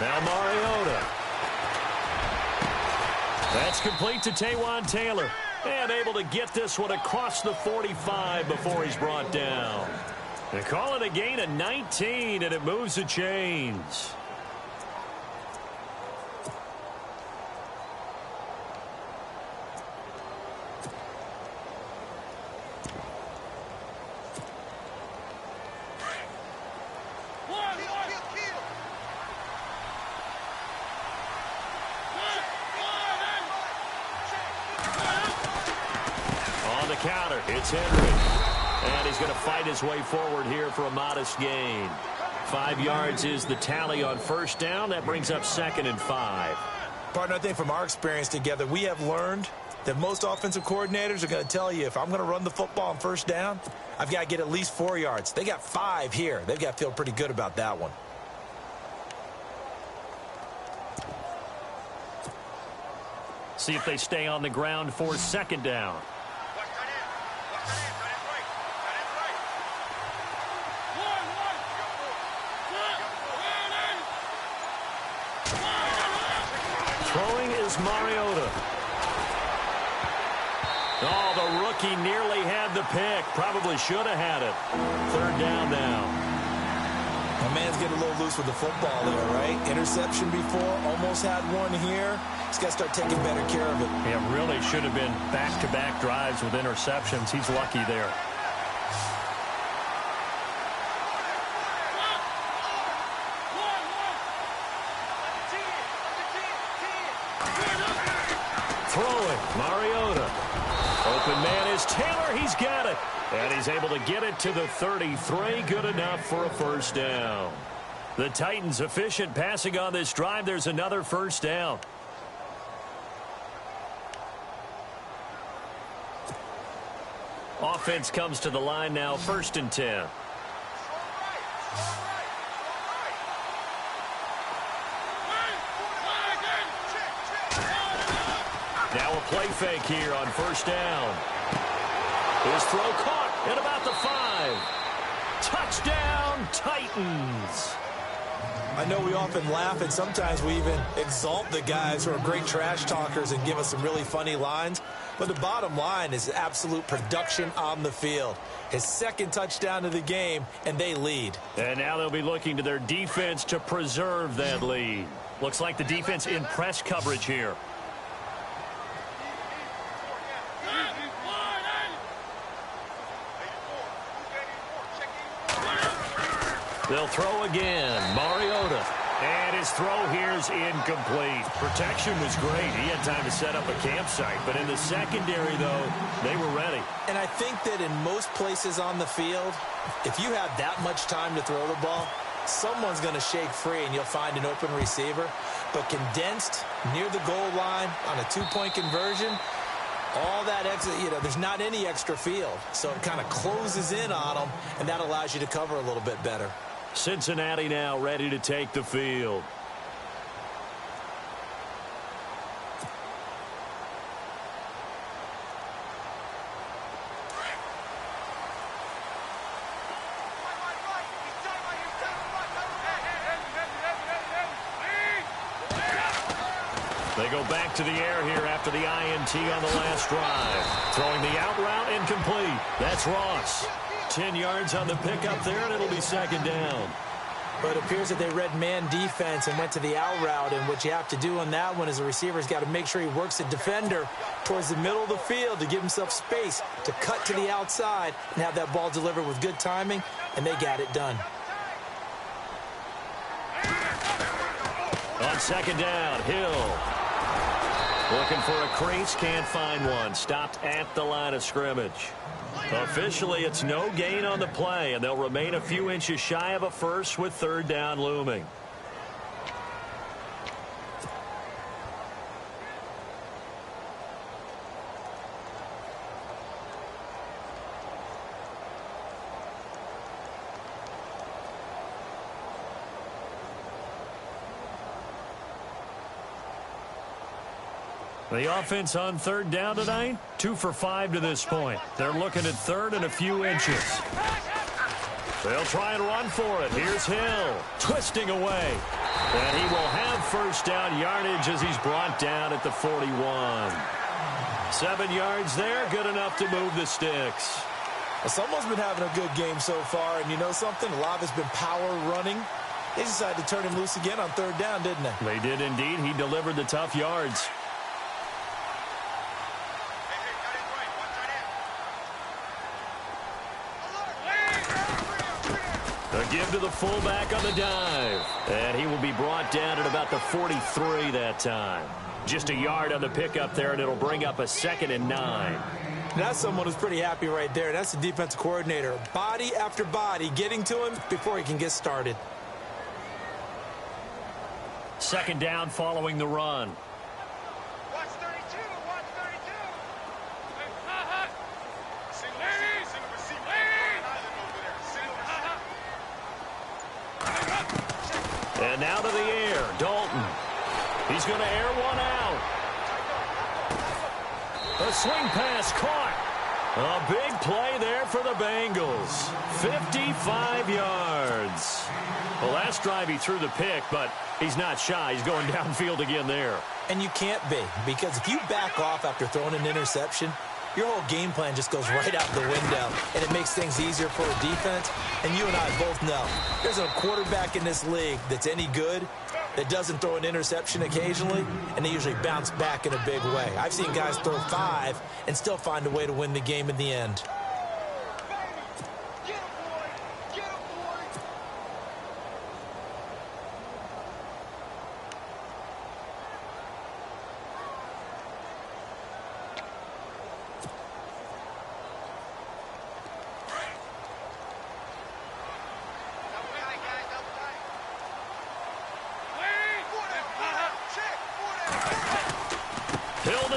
Now Mariota. That's complete to Taywan Taylor. And able to get this one across the 45 before he's brought down. They call it a gain of 19, and it moves the chains. Counter. It's Henry. And he's going to fight his way forward here for a modest gain. 5 yards is the tally on first down. That brings up 2nd and 5. Partner, I think from our experience together, we have learned that most offensive coordinators are going to tell you, if I'm going to run the football on first down, I've got to get at least 4 yards. They got 5 here. They've got to feel pretty good about that one. See if they stay on the ground for second down. Throwing is Mariota. Oh, the rookie nearly had the pick. Probably should have had it. Third down now. My man's getting a little loose with the football there, right? Interception before, almost had one here. He's got to start taking better care of it. Yeah, really should have been back-to-back drives with interceptions. He's lucky there. Throwing, Mariota. Open man is Taylor. He's got it. And he's able to get it to the 33. Good enough for a first down. The Titans efficient passing on this drive. There's another first down. Offense comes to the line now, 1st and 10. Now a play fake here on first down. His throw caught at about the 5. Touchdown, Titans. I know we often laugh, and sometimes we even exalt the guys who are great trash talkers and give us some really funny lines. But the bottom line is absolute production on the field. His 2nd touchdown of the game, and they lead. And now they'll be looking to their defense to preserve that lead. Looks like the defense in press coverage here. They'll throw again. Mariota. And his throw here is incomplete. Protection was great. He had time to set up a campsite. But in the secondary, though, they were ready. And I think that in most places on the field, if you have that much time to throw the ball, someone's going to shake free and you'll find an open receiver. But condensed near the goal line on a 2-point conversion, all that extra, there's not any extra field. So it kind of closes in on them, and that allows you to cover a little bit better. Cincinnati now ready to take the field. They go back to the air here after the INT on the last drive. Throwing the out route incomplete. That's Ross. 10 yards on the pickup there, and it'll be second down. But it appears that they read man defense and went to the out route, and what you have to do on that one is the receiver's got to make sure he works the defender towards the middle of the field to give himself space to cut to the outside and have that ball delivered with good timing, and they got it done. On second down, Hill. Looking for a crease, can't find one. Stopped at the line of scrimmage. Officially, it's no gain on the play, and they'll remain a few inches shy of a first with third down looming. The offense on third down tonight, 2 for 5 to this point. They're looking at third and a few inches. They'll try and run for it. Here's Hill, twisting away. And he will have first down yardage as he's brought down at the 41. 7 yards there, good enough to move the sticks. Well, someone's been having a good game so far, and you know something? A lot of it's been power running. They decided to turn him loose again on third down, didn't they? They did indeed. He delivered the tough yards. A give to the fullback on the dive. And he will be brought down at about the 43 that time. Just a yard on the pickup there, and it'll bring up a 2nd and 9. That's someone who's pretty happy right there. That's the defensive coordinator. Body after body getting to him before he can get started. Second down following the run. Watch 32, watch 32. And now to the air, Dalton. He's going to air one out. A swing pass caught. A big play there for the Bengals. 55 yards. Well, last drive he threw the pick, but he's not shy. He's going downfield again there. And you can't be, because if you back off after throwing an interception, your whole game plan just goes right out the window, and it makes things easier for a defense. And you and I both know there's a quarterback in this league that's any good that doesn't throw an interception occasionally, and they usually bounce back in a big way. I've seen guys throw 5 and still find a way to win the game in the end.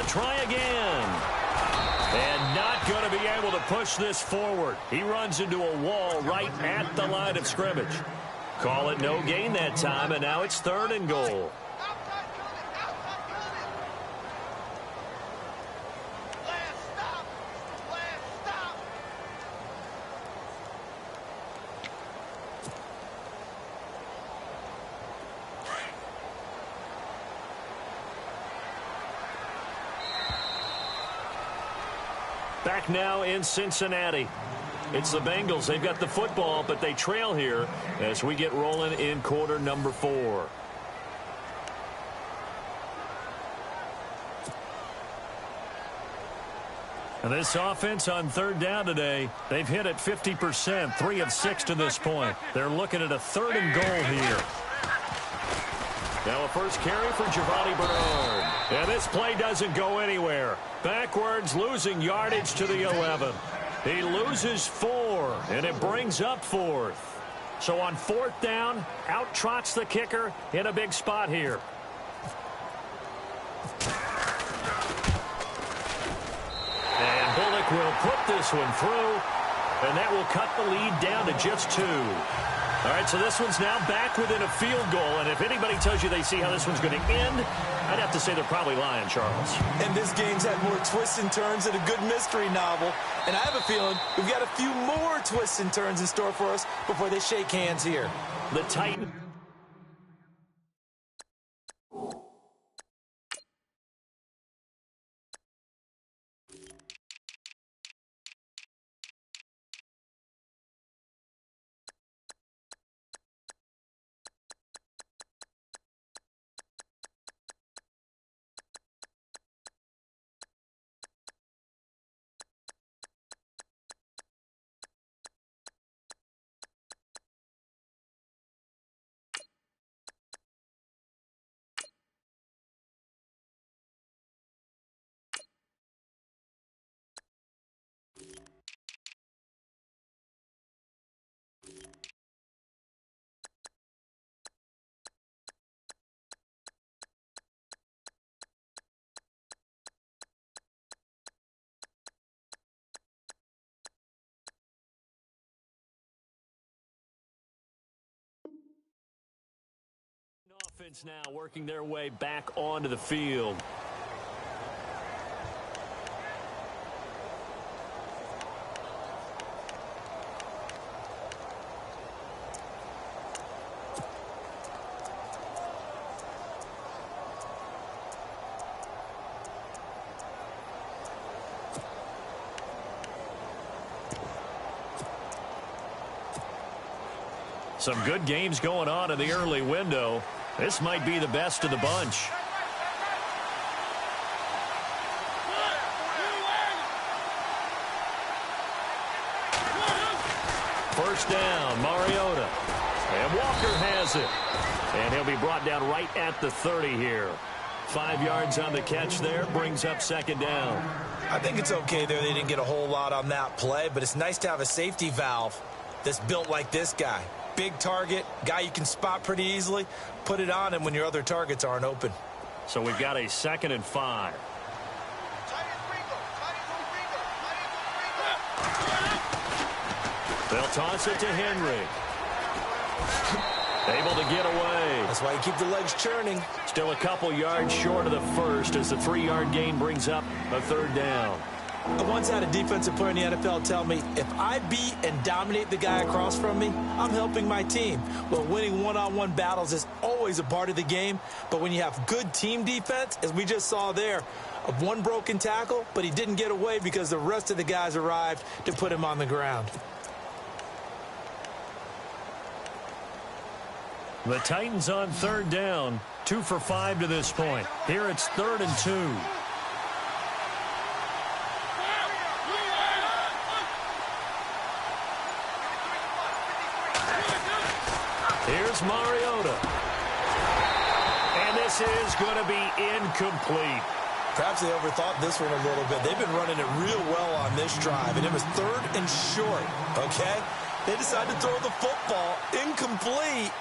Try again. And not going to be able to push this forward. He runs into a wall right at the line of scrimmage. Call it no gain that time, and now it's 3rd and goal. Back now in Cincinnati. It's the Bengals. They've got the football, but they trail here as we get rolling in quarter number 4. And this offense on third down today, they've hit it 50%, 3 of 6 to this point. They're looking at a 3rd and goal here. Now a first carry for Giovanni Bernard. And this play doesn't go anywhere. Backwards, losing yardage to the 11. He loses 4, and it brings up 4th. So on 4th down, out trots the kicker in a big spot here. And Bullock will put this one through, and that will cut the lead down to just 2. All right, so this one's now back within a field goal, and if anybody tells you they see how this one's going to end, I'd have to say they're probably lying, Charles. And this game's had more twists and turns than a good mystery novel, and I have a feeling we've got a few more twists and turns in store for us before they shake hands here. The Titans. offense now working their way back onto the field. Some good games going on in the early window. This might be the best of the bunch. First down, Mariota. And Walker has it. And he'll be brought down right at the 30 here. 5 yards on the catch there, brings up second down. I think it's okay there. They didn't get a whole lot on that play, but it's nice to have a safety valve that's built like this guy. Big target, guy you can spot pretty easily. Put it on him when your other targets aren't open. So we've got a 2nd and 5. They'll toss it to Henry. Able to get away. That's why you keep the legs churning. Still a couple yards short of the first as the 3-yard gain brings up a 3rd down. I once had a defensive player in the NFL tell me, if I beat and dominate the guy across from me, I'm helping my team. Well, winning one-on-one battles is always a part of the game, but when you have good team defense, as we just saw there, one broken tackle, but he didn't get away because the rest of the guys arrived to put him on the ground. The Titans on 3rd down, 2 for 5 to this point. Here it's 3rd and 2. Here's Mariota. And this is going to be incomplete. Perhaps they overthought this one a little bit. They've been running it real well on this drive, and it was 3rd and short, okay? They decided to throw the football incomplete.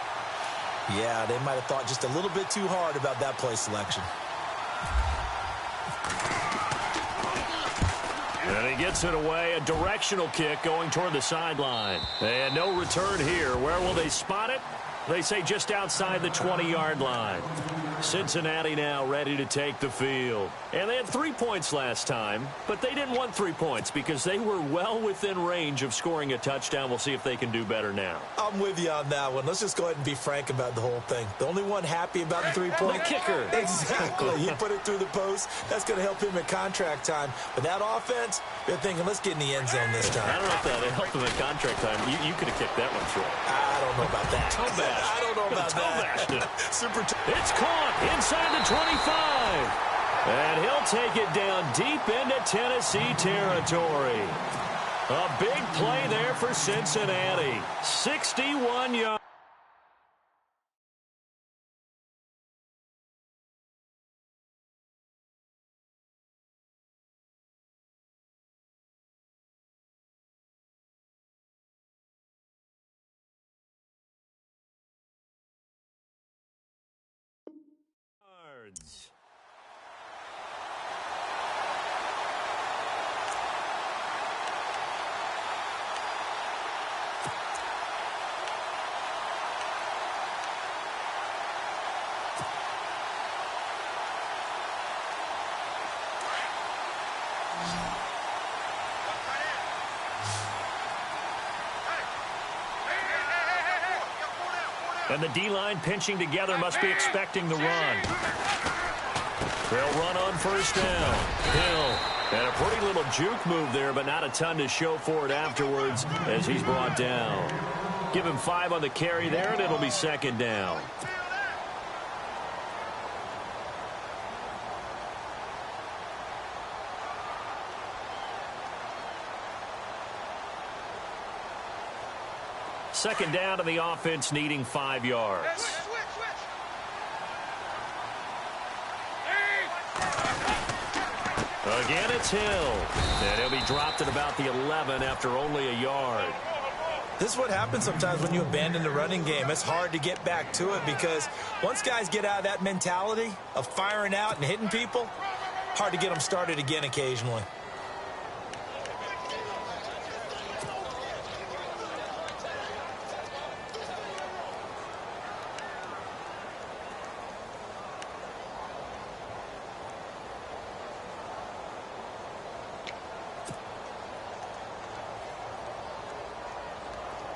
Yeah, they might have thought just a little bit too hard about that play selection. And he gets it away, a directional kick going toward the sideline. And no return here. Where will they spot it? They say just outside the 20-yard line. Cincinnati now ready to take the field. And they had 3 points last time, but they didn't want 3 points because they were well within range of scoring a touchdown. We'll see if they can do better now. I'm with you on that one. Let's just go ahead and be frank about the whole thing. The only one happy about the 3-point the kicker. Exactly. He put it through the post. That's going to help him at contract time. But that offense, they're thinking, let's get in the end zone this time. I don't know if that helped him at contract time. You could have kicked that one short. I don't know about that. I don't know about that. Super. It's caught inside the 25. And he'll take it down deep into Tennessee territory. A big play there for Cincinnati. 61 yards. And the D-line pinching together must be expecting the run. They'll run on first down. Hill. And a pretty little juke move there, but not a ton to show for it afterwards as he's brought down. Give him 5 on the carry there, and it'll be second down. Second down to the offense, needing 5 yards. Again, it's Hill. And he'll be dropped at about the 11 after only a yard. This is what happens sometimes when you abandon the running game. It's hard to get back to it because once guys get out of that mentality of firing out and hitting people, hard to get them started again occasionally.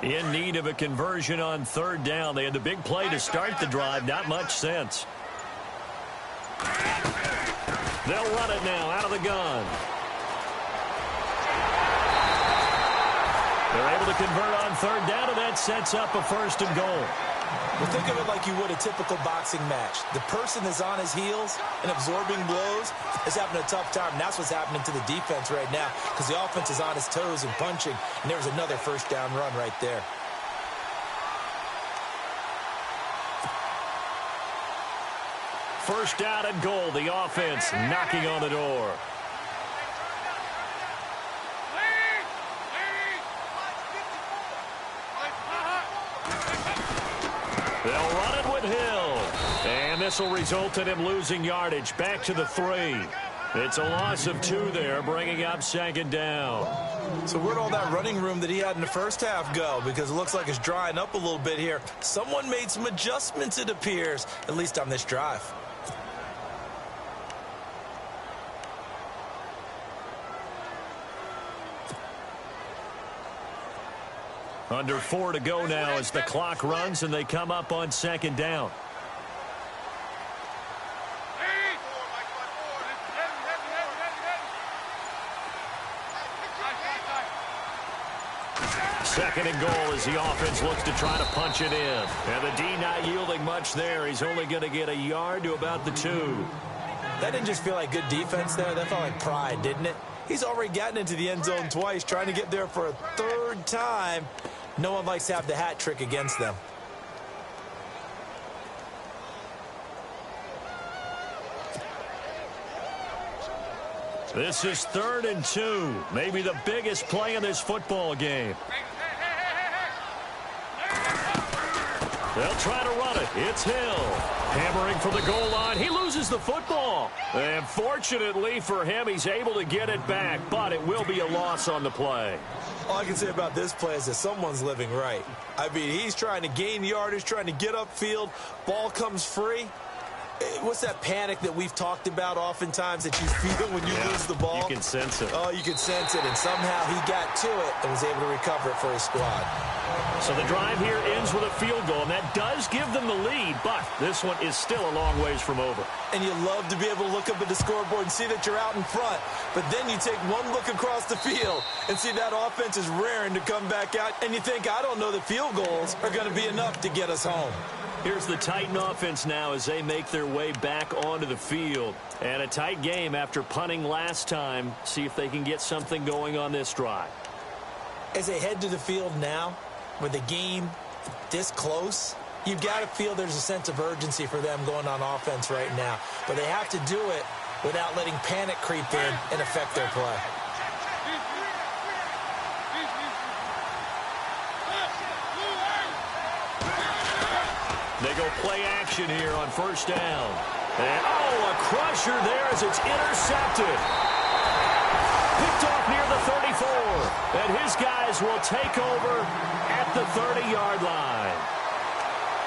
In need of a conversion on third down. They had the big play to start the drive. Not much sense. They'll run it now out of the gun. They're able to convert on third down, and that sets up a 1st and goal. Well, think of it like you would a typical boxing match. The person is on his heels and absorbing blows is having a tough time. And that's what's happening to the defense right now because the offense is on his toes and punching. And there was another 1st down run right there. First down and goal. The offense knocking on the door. They'll run it with Hill. And this will result in him losing yardage. Back to the 3. It's a loss of 2 there, bringing up 2nd down. So where'd all that running room that he had in the first half go? Because it looks like it's drying up a little bit here. Someone made some adjustments, it appears, at least on this drive. Under 4 to go now as the clock runs and they come up on 2nd down. Second and goal as the offense looks to try to punch it in. And the D not yielding much there. He's only going to get a yard to about the 2. That didn't just feel like good defense there. That felt like pride, didn't it? He's already gotten into the end zone twice, trying to get there for a 3rd time. No one likes to have the hat trick against them. This is 3rd and 2. Maybe the biggest play in this football game. They'll try to run it. It's Hill. Hammering for the goal line. He loses the football. And fortunately for him, he's able to get it back, but it will be a loss on the play. All I can say about this play is that someone's living right. I mean, he's trying to gain yardage, trying to get upfield. Ball comes free. What's that panic that we've talked about oftentimes that you feel when you lose the ball? You can sense it. Oh, you can sense it. And somehow he got to it and was able to recover it for his squad. So the drive here ends with a field goal, and that does give them the lead, but this one is still a long ways from over. And you love to be able to look up at the scoreboard and see that you're out in front. But then you take one look across the field and see that offense is raring to come back out. And you think, I don't know that field goals are going to be enough to get us home. Here's the Titan offense now as they make their way back onto the field. And a tight game after punting last time. See if they can get something going on this drive. As they head to the field now, with the game this close, you've got to feel there's a sense of urgency for them going on offense right now. But they have to do it without letting panic creep in and affect their play. They go play action here on 1st down. And, oh, a crusher there as it's intercepted. Picked off near the 34. And his guys will take over at the 30-yard line.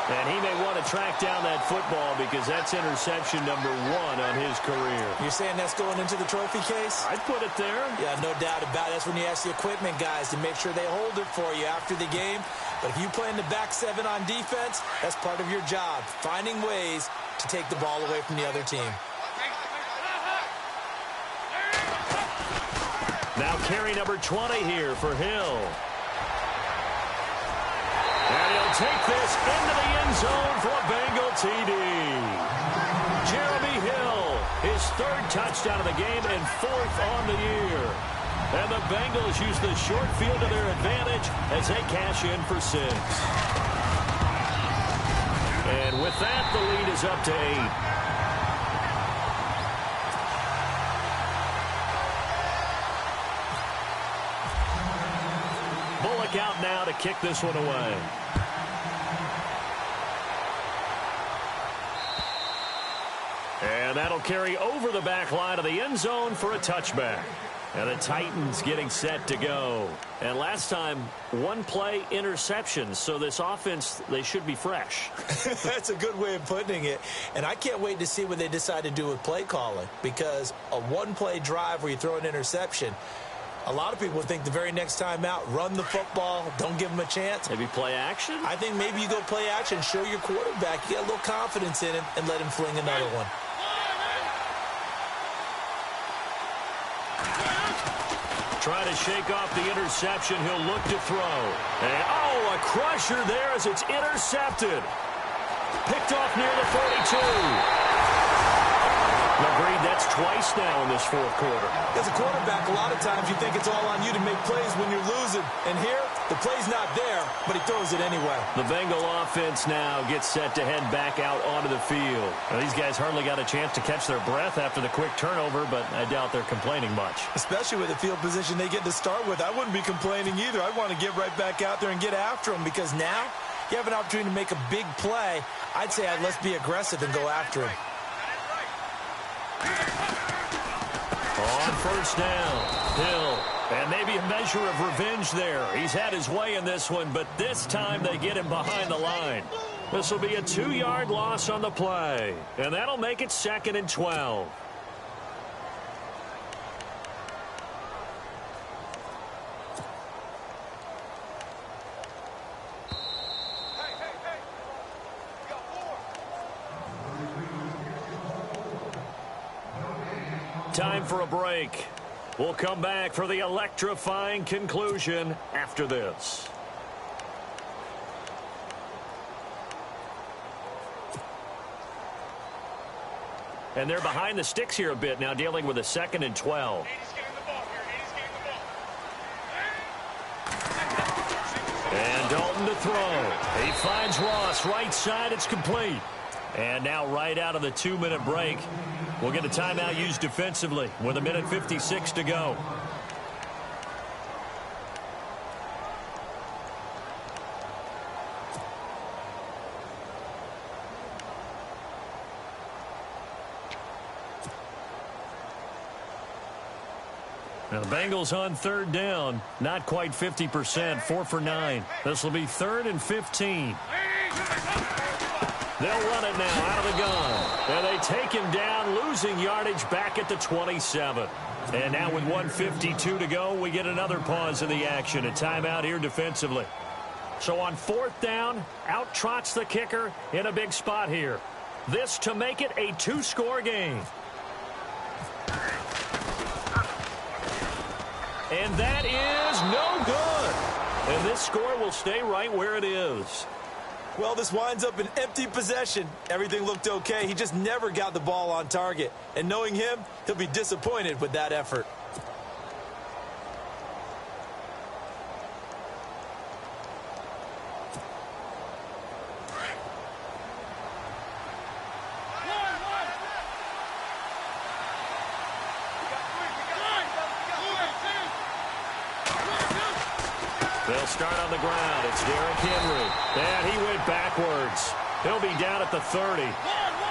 And he may want to track down that football because that's interception number 1 on his career. You're saying that's going into the trophy case? I'd put it there. Yeah, no doubt about it. That's when you ask the equipment guys to make sure they hold it for you after the game. But if you play in the back 7 on defense, that's part of your job, finding ways to take the ball away from the other team. Now carry number 20 here for Hill. And he'll take this into the end zone for a Bengal TD. Jeremy Hill, his 3rd touchdown of the game and 4th on the year. And the Bengals use the short field to their advantage as they cash in for 6. And with that, the lead is up to 8. Out now to kick this one away. And that'll carry over the back line of the end zone for a touchback. And the Titans getting set to go. And last time, 1 play interception. So this offense, they should be fresh. That's a good way of putting it. And I can't wait to see what they decide to do with play calling. Because a 1-play drive where you throw an interception, A lot of people think the very next time out, run the football, don't give him a chance. Maybe play action? I think maybe you go play action, show your quarterback, you get a little confidence in him, and let him fling another one. Try to shake off the interception. He'll look to throw. And, oh, a crusher there as it's intercepted. Picked off near the 42. Agreed, that's twice now in this fourth quarter. As a quarterback, a lot of times you think it's all on you to make plays when you're losing. And here, the play's not there, but he throws it anyway. The Bengal offense now gets set to head back out onto the field. Now, these guys hardly got a chance to catch their breath after the quick turnover, but I doubt they're complaining much. Especially with the field position they get to start with. I wouldn't be complaining either. I'd want to get right back out there and get after them because now you have an opportunity to make a big play. I'd say let's be aggressive and go after him. On first down, Hill. And maybe a measure of revenge there. He's had his way in this one, but this time they get him behind the line. This will be a 2-yard loss on the play. And that'll make it 2nd and 12. Time for a break. We'll come back for the electrifying conclusion after this. And they're behind the sticks here a bit now, dealing with a 2nd and 12. And Dalton to throw. He finds Ross right side. It's complete. And now right out of the 2-minute break, we'll get a timeout used defensively with 1:56 to go. Now the Bengals on 3rd down, not quite 50%, 4 for 9. This will be 3rd and 15. They'll run it now out of the gun. And they take him down, losing yardage back at the 27. And now with 1:52 to go, we get another pause in the action. A timeout here defensively. So on 4th down, out trots the kicker in a big spot here. This to make it a 2-score game. And that is no good. And this score will stay right where it is. Well, this winds up an empty possession. Everything looked okay. He just never got the ball on target. And knowing him, he'll be disappointed with that effort. They'll start on the ground. It's Derrick Henry. And he went backwards. He'll be down at the 30.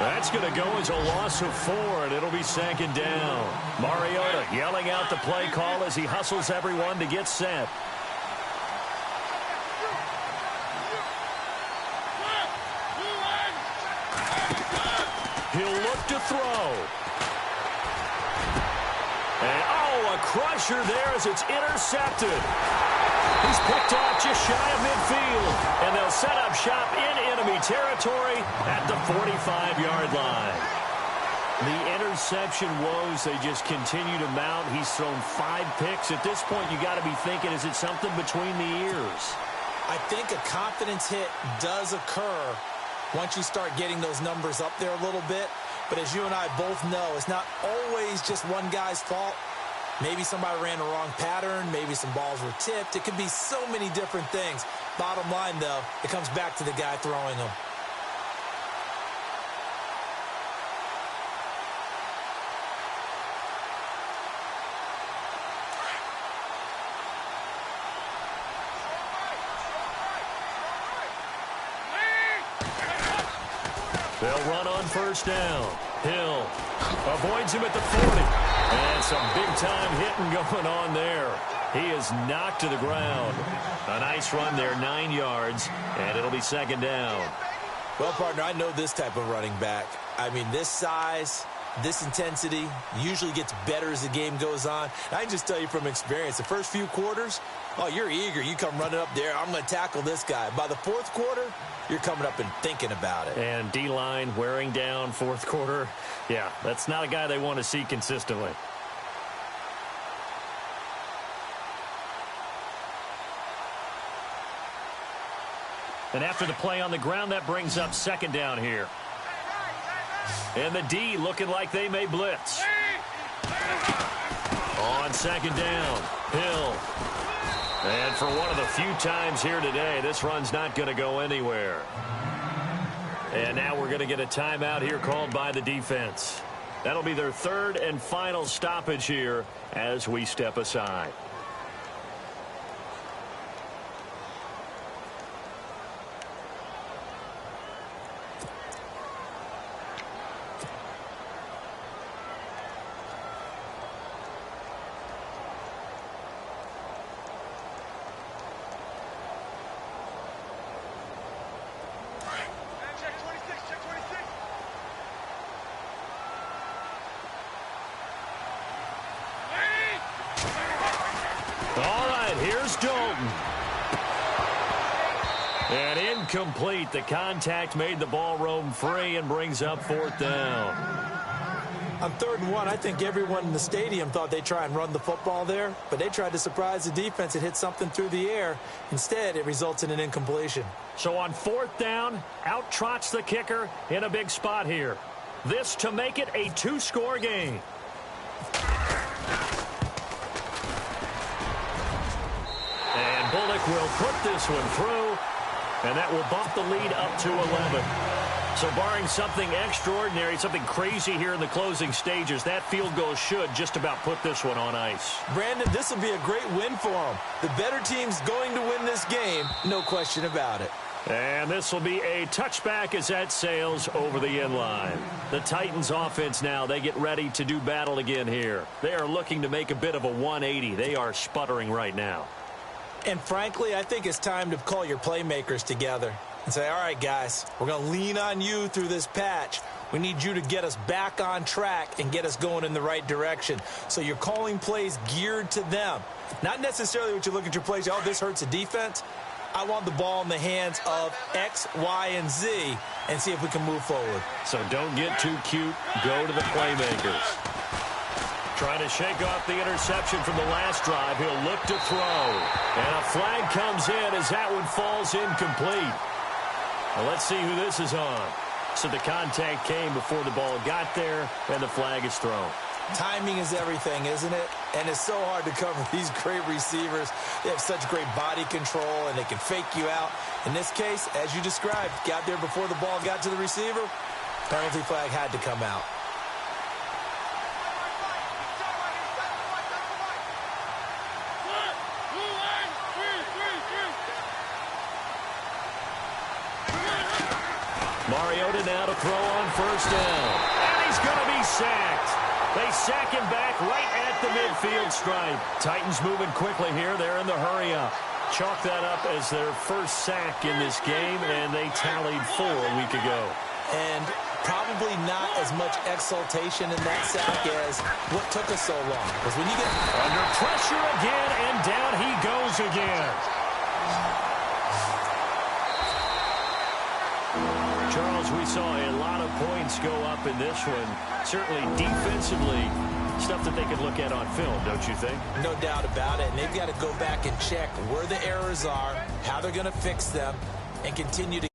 That's going to go as a loss of 4, and it'll be 2nd down. Mariota yelling out the play call as he hustles everyone to get set. He'll look to throw. And, oh, a crusher there as it's intercepted. He's picked off just shy of midfield. And they'll set up shop in enemy territory at the 45-yard line. The interception woes, they just continue to mount. He's thrown 5 picks. At this point, you got to be thinking, is it something between the ears? I think a confidence hit does occur once you start getting those numbers up there a little bit. But as you and I both know, it's not always just one guy's fault. Maybe somebody ran the wrong pattern. Maybe some balls were tipped. It could be so many different things. Bottom line, though, it comes back to the guy throwing them. They'll run on first down. Hill avoids him at the 40. And some big-time hitting going on there. He is knocked to the ground. A nice run there, 9 yards, and it'll be 2nd down. Well, partner, I know this type of running back. I mean, this size, This intensity usually gets better as the game goes on. And I can just tell you from experience, the first few quarters, oh, you're eager. You come running up there, I'm going to tackle this guy. By the fourth quarter, you're coming up and thinking about it. And D-line wearing down fourth quarter. Yeah, that's not a guy they want to see consistently. And after the play on the ground, that brings up second down here. And the D looking like they may blitz. On second down, Hill. And for one of the few times here today, this run's not going to go anywhere. And now we're going to get a timeout here called by the defense. That'll be their third and final stoppage here as we step aside. And incomplete. The contact made the ball roam free and brings up fourth down. On 3rd and 1, I think everyone in the stadium thought they'd try and run the football there, but they tried to surprise the defense and hit something through the air. Instead, it results in an incompletion. So on 4th down, out trots the kicker in a big spot here. This to make it a 2-score game. And Bullock will put this one through. And that will bump the lead up to 11. So barring something extraordinary, something crazy here in the closing stages, that field goal should just about put this one on ice. Brandon, this will be a great win for them. The better team's going to win this game, no question about it. And this will be a touchback as that sails over the end line. The Titans offense now, they get ready to do battle again here. They are looking to make a bit of a 180. They are sputtering right now. And frankly, I think it's time to call your playmakers together and say, all right, guys, we're going to lean on you through this patch. We need you to get us back on track and get us going in the right direction. So you're calling plays geared to them. Not necessarily what you look at your plays, oh, this hurts the defense. I want the ball in the hands of X, Y, and Z and see if we can move forward. So don't get too cute. Go to the playmakers. Trying to shake off the interception from the last drive. He'll look to throw. And a flag comes in as that one falls incomplete. Well, let's see who this is on. So the contact came before the ball got there, and the flag is thrown. Timing is everything, isn't it? And it's so hard to cover these great receivers. They have such great body control, and they can fake you out. In this case, as you described, got there before the ball got to the receiver. Penalty flag had to come out. Mariota now to throw on 1st down. And he's going to be sacked. They sack him back right at the midfield stripe. Titans moving quickly here. They're in the hurry up. Chalk that up as their first sack in this game, and they tallied 4 a week ago. And probably not as much exultation in that sack as what took us so long. Because when you get under pressure again, and down he goes again. Charles, we saw a lot of points go up in this one. Certainly defensively, stuff that they could look at on film, don't you think? No doubt about it. And they've got to go back and check where the errors are, how they're going to fix them, and continue to